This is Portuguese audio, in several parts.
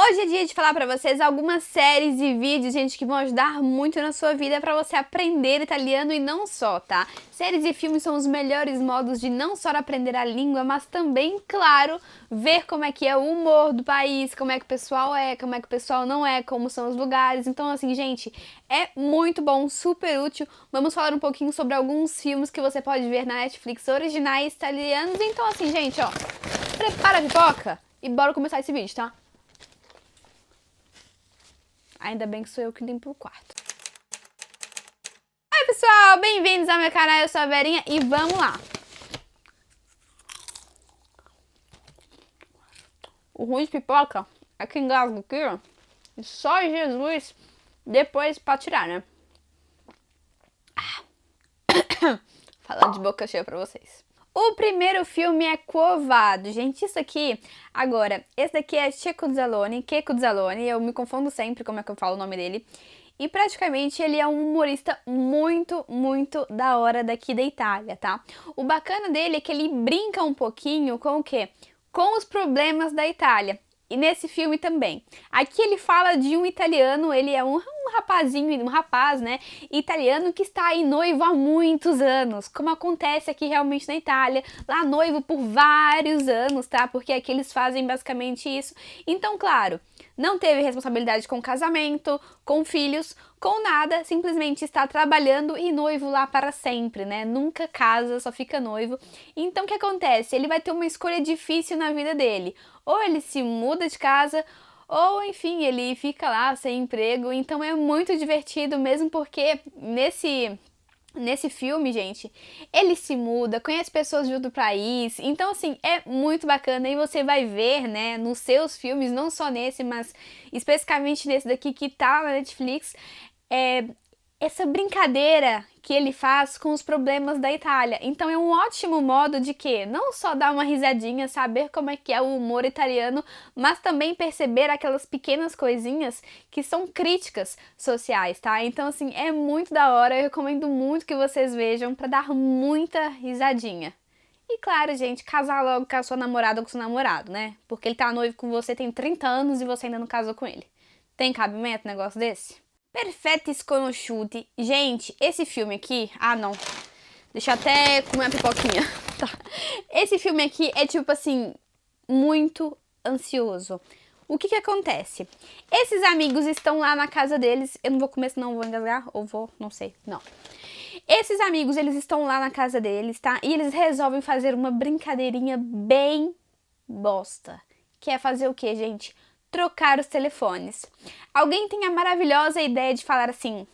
Hoje é dia de falar pra vocês algumas séries e vídeos, gente, que vão ajudar muito na sua vida pra você aprender italiano e não só, tá? Séries e filmes são os melhores modos de não só aprender a língua, mas também, claro, ver como é que é o humor do país, como é que o pessoal é, como é que o pessoal não é, como são os lugares. Então, assim, gente, é muito bom, super útil. Vamos falar um pouquinho sobre alguns filmes que você pode ver na Netflix originais italianos. Então, assim, gente, ó, prepara a pipoca e bora começar esse vídeo, tá? Ainda bem que sou eu que limpo o quarto. Oi, pessoal! Bem-vindos ao meu canal, eu sou a Verinha e vamos lá! O ruim de pipoca é que engasga aqui, ó. E só Jesus depois pra tirar, né? Falando de boca cheia pra vocês. O primeiro filme é Quo Vaddo. Gente, isso aqui, agora, esse daqui é Checco Zalone, eu me confundo sempre como é que eu falo o nome dele. E praticamente ele é um humorista muito da hora daqui da Itália, tá? O bacana dele é que ele brinca um pouquinho com o quê? Com os problemas da Itália. E nesse filme também. Aqui ele fala de um italiano, ele é um rapaz, né, italiano que está aí noivo há muitos anos, como acontece aqui realmente na Itália, lá noivo por vários anos, tá? Porque aqui eles fazem basicamente isso. Então, claro, não teve responsabilidade com casamento, com filhos, com nada, simplesmente está trabalhando e noivo lá para sempre, né? Nunca casa, só fica noivo. Então, o que acontece? Ele vai ter uma escolha difícil na vida dele. Ou ele se muda de casa, ou enfim, ele fica lá sem emprego. Então é muito divertido mesmo porque nesse filme, gente, ele se muda, conhece pessoas de outro país, então assim, é muito bacana e você vai ver, né, nos seus filmes, não só nesse, mas especificamente nesse daqui que tá na Netflix, essa brincadeira que ele faz com os problemas da Itália. Então é um ótimo modo de que não só dar uma risadinha, saber como é que é o humor italiano, mas também perceber aquelas pequenas coisinhas que são críticas sociais, tá? Então assim, é muito da hora, eu recomendo muito que vocês vejam pra dar muita risadinha. E claro, gente, casar logo com a sua namorada ou com o seu namorado, né? Porque ele tá noivo com você, tem 30 anos e você ainda não casou com ele. Tem cabimento um negócio desse? Perfetti Sconosciuti. Gente, esse filme aqui... Ah, não. Deixa eu até comer uma pipoquinha. Tá. Esse filme aqui é, tipo assim, muito ansioso. O que que acontece? Esses amigos estão lá na casa deles. Eu não vou comer, senão vou engasgar. Ou vou, não sei. Não. Esses amigos, eles estão lá na casa deles, tá? E eles resolvem fazer uma brincadeirinha bem bosta. Que é fazer o quê, gente? Trocar os telefones. Alguém tem a maravilhosa ideia de falar assim: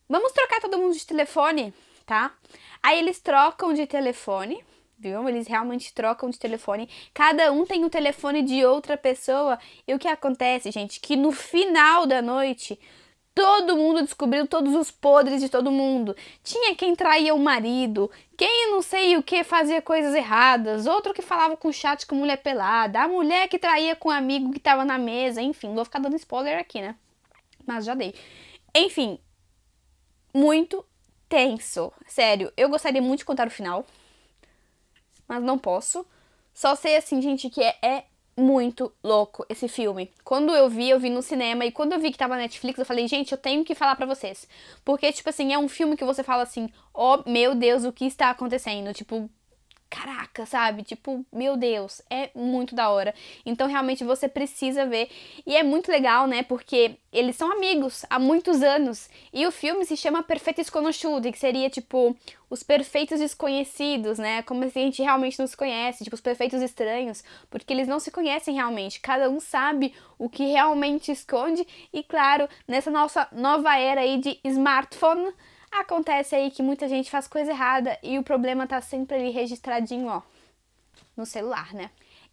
vamos trocar todo mundo de telefone, tá? Aí eles trocam de telefone, viu? Eles realmente trocam de telefone. Cada um tem o telefone de outra pessoa. E o que acontece, gente? Que no final da noite, todo mundo descobriu todos os podres de todo mundo. Tinha quem traía o marido, quem não sei o que fazia coisas erradas, outro que falava com o chat com mulher pelada, a mulher que traía com o amigo que tava na mesa, enfim, não vou ficar dando spoiler aqui, né? Mas já dei. Enfim, muito tenso. Sério, eu gostaria muito de contar o final, mas não posso. Só sei assim, gente, que é muito louco esse filme. Quando eu vi no cinema, e quando eu vi que tava na Netflix, eu falei, gente, eu tenho que falar pra vocês. Porque, tipo assim, é um filme que você fala assim, oh, meu Deus, o que está acontecendo? Tipo, caraca, sabe? Tipo, meu Deus, é muito da hora. Então, realmente, você precisa ver. E é muito legal, né? Porque eles são amigos há muitos anos. E o filme se chama Perfetti Sconosciuti, que seria, tipo, os perfeitos desconhecidos, né? Como se a gente realmente não se conhece, tipo, os perfeitos estranhos. Porque eles não se conhecem realmente. Cada um sabe o que realmente esconde. E, claro, nessa nossa nova era aí de smartphone, acontece aí que muita gente faz coisa errada e o problema tá sempre ali registradinho, ó, no celular, né?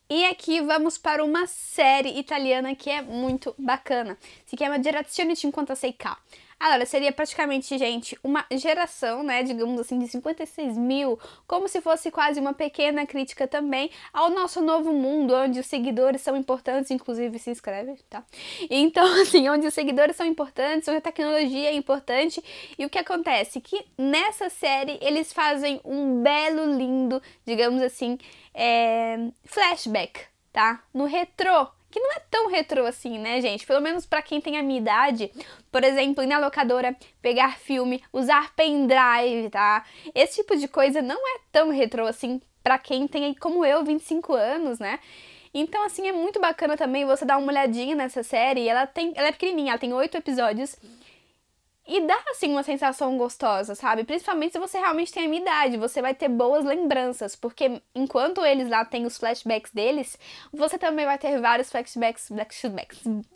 E aqui vamos para uma série italiana que é muito bacana. Se chama Generazione 56K. Allora, seria praticamente, gente, uma geração, né, digamos assim, de 56 mil, como se fosse quase uma pequena crítica também ao nosso novo mundo, onde os seguidores são importantes, inclusive se inscreve, tá? Então, assim, onde os seguidores são importantes, onde a tecnologia é importante, e o que acontece? Que nessa série eles fazem um belo, lindo, digamos assim, flashback, tá? No retrô. O que não é tão retrô assim, né, gente? Pelo menos pra quem tem a minha idade, por exemplo, ir na locadora, pegar filme, usar pendrive, tá? Esse tipo de coisa não é tão retrô assim pra quem tem, como eu, 25 anos, né? Então, assim, é muito bacana também você dar uma olhadinha nessa série. Ela é pequenininha, ela tem 8 episódios. E dá, assim, uma sensação gostosa, sabe? Principalmente se você realmente tem a minha idade, você vai ter boas lembranças, porque enquanto eles lá têm os flashbacks deles, você também vai ter vários flashbacks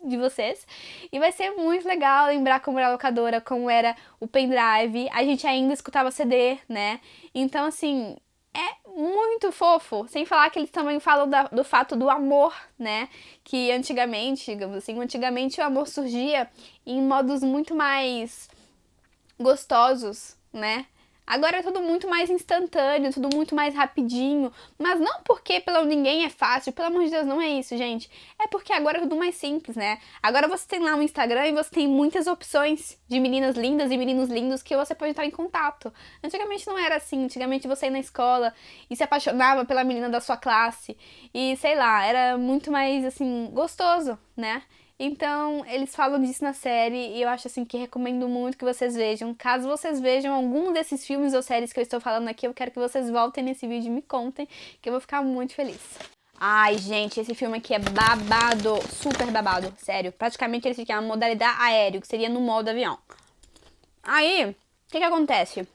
de vocês, e vai ser muito legal lembrar como era a locadora, como era o pendrive, a gente ainda escutava CD, né? Então, assim, é muito fofo, sem falar que eles também falam do fato do amor, né? Que antigamente, digamos assim, antigamente o amor surgia em modos muito mais gostosos, né? Agora é tudo muito mais instantâneo, tudo muito mais rapidinho, mas não porque pelo ninguém é fácil, pelo amor de Deus, não é isso, gente. É porque agora é tudo mais simples, né? Agora você tem lá um Instagram e você tem muitas opções de meninas lindas e meninos lindos que você pode entrar em contato. Antigamente não era assim, antigamente você ia na escola e se apaixonava pela menina da sua classe e sei lá, era muito mais assim, gostoso, né? Então, eles falam disso na série e eu acho assim que recomendo muito que vocês vejam. Caso vocês vejam algum desses filmes ou séries que eu estou falando aqui, eu quero que vocês voltem nesse vídeo e me contem, que eu vou ficar muito feliz. Ai, gente, esse filme aqui é babado, super babado, sério. Praticamente ele fica na modalidade aéreo, que seria no modo avião. Aí, o que acontece?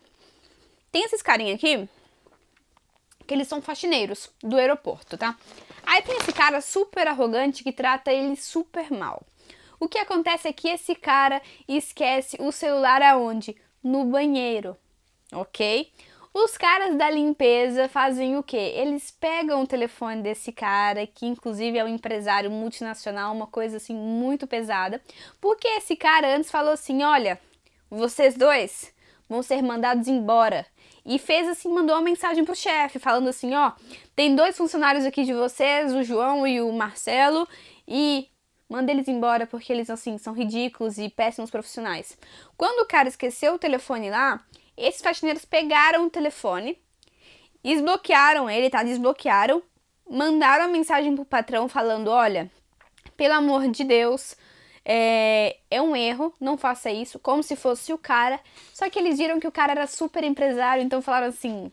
Tem esses carinha aqui, que eles são faxineiros do aeroporto, tá? Aí tem esse cara super arrogante que trata ele super mal. O que acontece é que esse cara esquece o celular aonde? No banheiro, ok? Os caras da limpeza fazem o quê? Eles pegam o telefone desse cara, que inclusive é um empresário multinacional, uma coisa assim muito pesada, porque esse cara antes falou assim, olha, vocês dois vão ser mandados embora. E fez assim, mandou uma mensagem pro chefe, falando assim, ó, tem 2 funcionários aqui de vocês, o João e o Marcelo, e manda eles embora porque eles, assim, são ridículos e péssimos profissionais. Quando o cara esqueceu o telefone lá, esses faxineiros pegaram o telefone, desbloquearam ele, tá? Desbloquearam, mandaram a mensagem pro patrão falando, olha, pelo amor de Deus, é um erro, não faça isso, como se fosse o cara. Só que eles viram que o cara era super empresário, então falaram assim,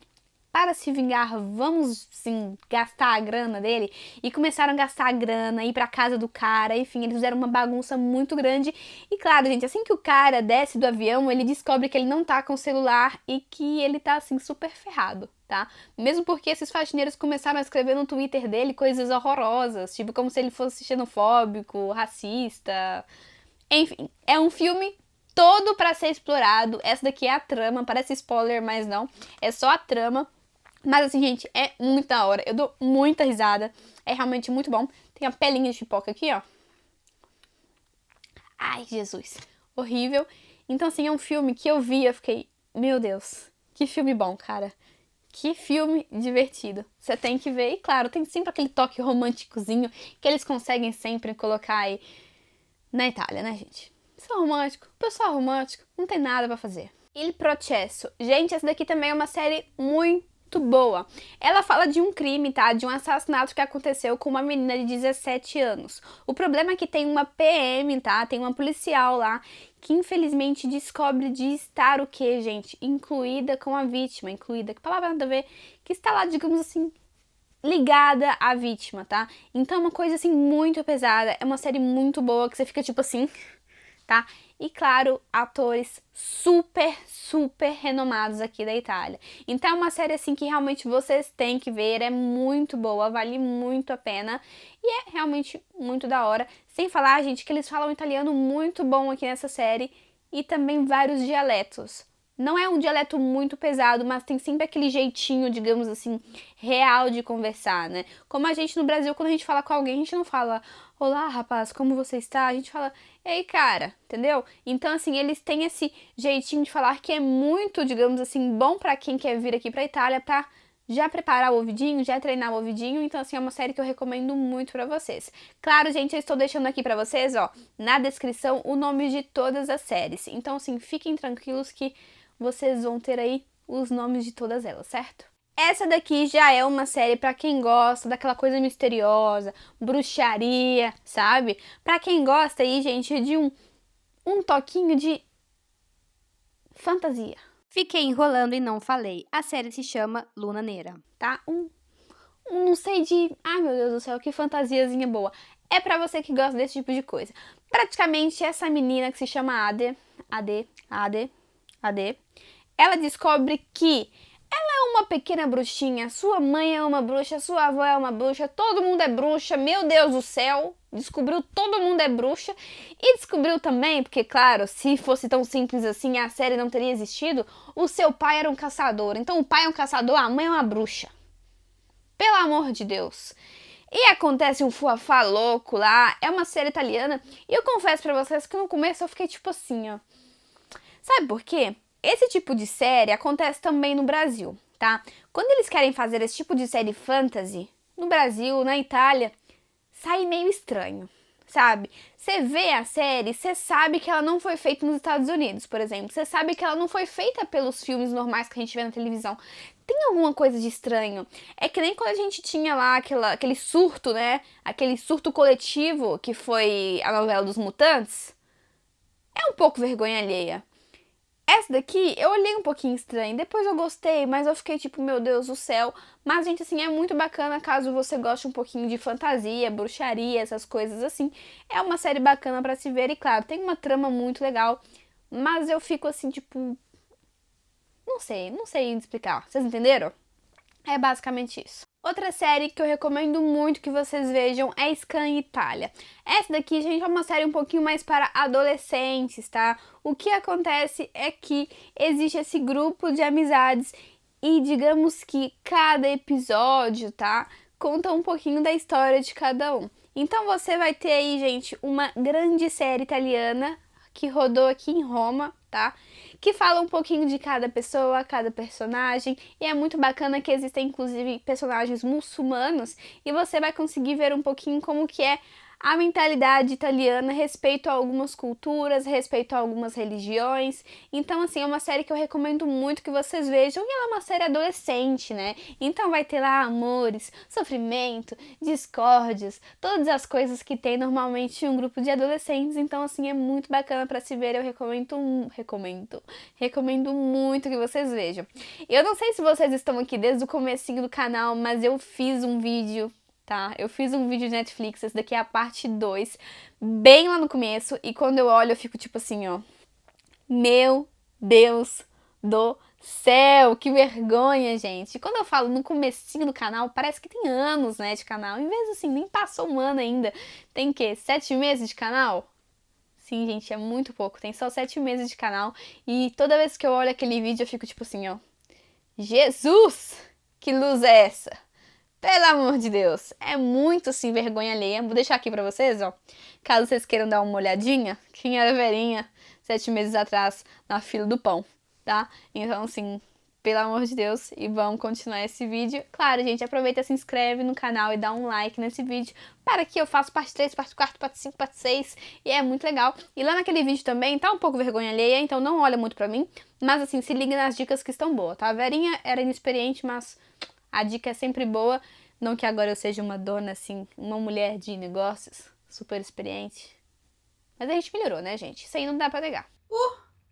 para se vingar, vamos sim gastar a grana dele. E começaram a gastar a grana, ir pra casa do cara, enfim, eles fizeram uma bagunça muito grande. E claro, gente, assim que o cara desce do avião, ele descobre que ele não tá com o celular e que ele tá assim super ferrado, tá? Mesmo porque esses faxineiros começaram a escrever no Twitter dele coisas horrorosas, tipo como se ele fosse xenofóbico, racista. Enfim, é um filme todo pra ser explorado. Essa daqui é a trama, parece spoiler, mas não. É só a trama. Mas assim, gente, é muito da hora. Eu dou muita risada. É realmente muito bom. Tem a pelinha de pipoca aqui, ó. Ai, Jesus. Horrível. Então, assim, é um filme que eu vi, eu fiquei, meu Deus, que filme bom, cara. Que filme divertido. Você tem que ver. E claro, tem sempre aquele toque românticozinho que eles conseguem sempre colocar aí na Itália, né, gente? Pessoal romântico, não tem nada pra fazer. Il Processo. Gente, essa daqui também é uma série muito boa. Ela fala de um crime, tá? De um assassinato que aconteceu com uma menina de 17 anos. O problema é que tem uma PM, tá? Tem uma policial lá que infelizmente descobre de estar o quê, gente? Incluída com a vítima. Incluída, que palavra nada a ver? Que está lá, digamos assim, ligada à vítima, tá? Então é uma coisa assim muito pesada. É uma série muito boa que você fica tipo assim, tá? E claro, atores super, super renomados aqui da Itália. Então é uma série assim que realmente vocês têm que ver, é muito boa, vale muito a pena e é realmente muito da hora. Sem falar, gente, que eles falam italiano muito bom aqui nessa série e também vários dialetos. Não é um dialeto muito pesado, mas tem sempre aquele jeitinho, digamos assim, real de conversar, né? Como a gente no Brasil, quando a gente fala com alguém, a gente não fala olá, rapaz, como você está? A gente fala ei, cara, entendeu? Então, assim, eles têm esse jeitinho de falar que é muito, digamos assim, bom pra quem quer vir aqui pra Itália pra já preparar o ouvidinho, já treinar o ouvidinho. Então, assim, é uma série que eu recomendo muito pra vocês. Claro, gente, eu estou deixando aqui pra vocês, ó, na descrição, o nome de todas as séries. Então, assim, fiquem tranquilos que vocês vão ter aí os nomes de todas elas, certo? Essa daqui já é uma série pra quem gosta daquela coisa misteriosa, bruxaria, sabe? Pra quem gosta aí, gente, de um toquinho de fantasia. Fiquei enrolando e não falei. A série se chama Luna Neira, tá? Não sei de... Ai, meu Deus do céu, que fantasiazinha boa. É pra você que gosta desse tipo de coisa. Praticamente, essa menina que se chama Ade, ela descobre que ela é uma pequena bruxinha. Sua mãe é uma bruxa, sua avó é uma bruxa, todo mundo é bruxa. Meu Deus do céu, descobriu todo mundo é bruxa. E descobriu também, porque claro, se fosse tão simples assim, a série não teria existido. O seu pai era um caçador. Então o pai é um caçador, a mãe é uma bruxa. Pelo amor de Deus. E acontece um fuafá louco lá. É uma série italiana. E eu confesso pra vocês que no começo eu fiquei tipo assim, ó. Sabe por quê? Esse tipo de série acontece também no Brasil, tá? Quando eles querem fazer esse tipo de série fantasy, no Brasil, na Itália, sai meio estranho, sabe? Você vê a série, você sabe que ela não foi feita nos Estados Unidos, por exemplo. Você sabe que ela não foi feita pelos filmes normais que a gente vê na televisão. Tem alguma coisa de estranho. É que nem quando a gente tinha lá aquele surto, né? Aquele surto coletivo que foi a novela dos Mutantes. É um pouco vergonha alheia. Essa daqui eu olhei um pouquinho estranho, depois eu gostei, mas eu fiquei tipo, meu Deus do céu. Mas, gente, assim, é muito bacana caso você goste um pouquinho de fantasia, bruxaria, essas coisas assim. É uma série bacana pra se ver e, claro, tem uma trama muito legal, mas eu fico assim, tipo... não sei explicar. Vocês entenderam? É basicamente isso. Outra série que eu recomendo muito que vocês vejam é Scan Itália. Essa daqui, gente, é uma série um pouquinho mais para adolescentes, tá? O que acontece é que existe esse grupo de amizades e digamos que cada episódio, tá? Conta um pouquinho da história de cada um. Então você vai ter aí, gente, uma grande série italiana que rodou aqui em Roma, tá? Que fala um pouquinho de cada pessoa, cada personagem, e é muito bacana que existem inclusive personagens muçulmanos e você vai conseguir ver um pouquinho como que é a mentalidade italiana respeito a algumas culturas, respeito a algumas religiões. Então, assim, é uma série que eu recomendo muito que vocês vejam, e ela é uma série adolescente, né? Então vai ter lá amores, sofrimento, discórdias, todas as coisas que tem normalmente em um grupo de adolescentes. Então, assim, é muito bacana pra se ver, eu recomendo muito que vocês vejam. Eu não sei se vocês estão aqui desde o comecinho do canal, mas eu fiz um vídeo, tá? Eu fiz um vídeo de Netflix, esse daqui é a parte 2, bem lá no começo, e quando eu olho eu fico tipo assim, ó. Meu Deus do céu, que vergonha, gente. E quando eu falo no comecinho do canal, parece que tem anos, né, de canal. Em vez assim, nem passou um ano ainda. Tem o quê? 7 meses de canal? Sim, gente, é muito pouco. Tem só 7 meses de canal. E toda vez que eu olho aquele vídeo, eu fico tipo assim, ó. Jesus! Que luz é essa? Pelo amor de Deus, é muito assim vergonha alheia. Vou deixar aqui pra vocês, ó. Caso vocês queiram dar uma olhadinha, quem era velhinha 7 meses atrás na fila do pão, tá? Então, assim, pelo amor de Deus, e vamos continuar esse vídeo. Claro, gente, aproveita, se inscreve no canal e dá um like nesse vídeo para que eu faça parte 3, parte 4, parte 5, parte 6, e é muito legal. E lá naquele vídeo também tá um pouco vergonha alheia, então não olha muito pra mim, mas assim, se liga nas dicas que estão boas, tá? A Verinha era inexperiente, mas a dica é sempre boa. Não que agora eu seja uma dona, assim, uma mulher de negócios super experiente. Mas a gente melhorou, né, gente? Isso aí não dá pra negar.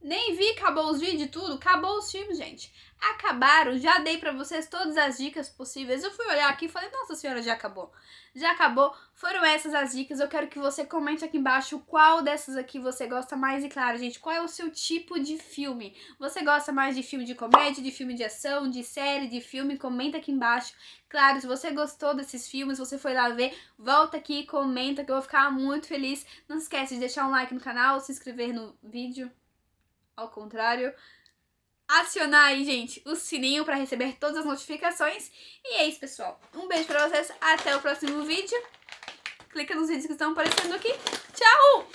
Nem vi, acabou os vídeos e tudo. Acabou os filmes, gente. Acabaram, já dei pra vocês todas as dicas possíveis. Eu fui olhar aqui e falei, nossa senhora, já acabou. Já acabou, foram essas as dicas. Eu quero que você comente aqui embaixo qual dessas aqui você gosta mais. E claro, gente, qual é o seu tipo de filme? Você gosta mais de filme de comédia, de filme de ação, de série, de filme? Comenta aqui embaixo. Claro, se você gostou desses filmes, você foi lá ver, volta aqui e comenta que eu vou ficar muito feliz. Não esquece de deixar um like no canal, se inscrever no vídeo. Ao contrário, acionar aí, gente, o sininho para receber todas as notificações. E é isso, pessoal. Um beijo pra vocês, até o próximo vídeo. Clica nos vídeos que estão aparecendo aqui. Tchau!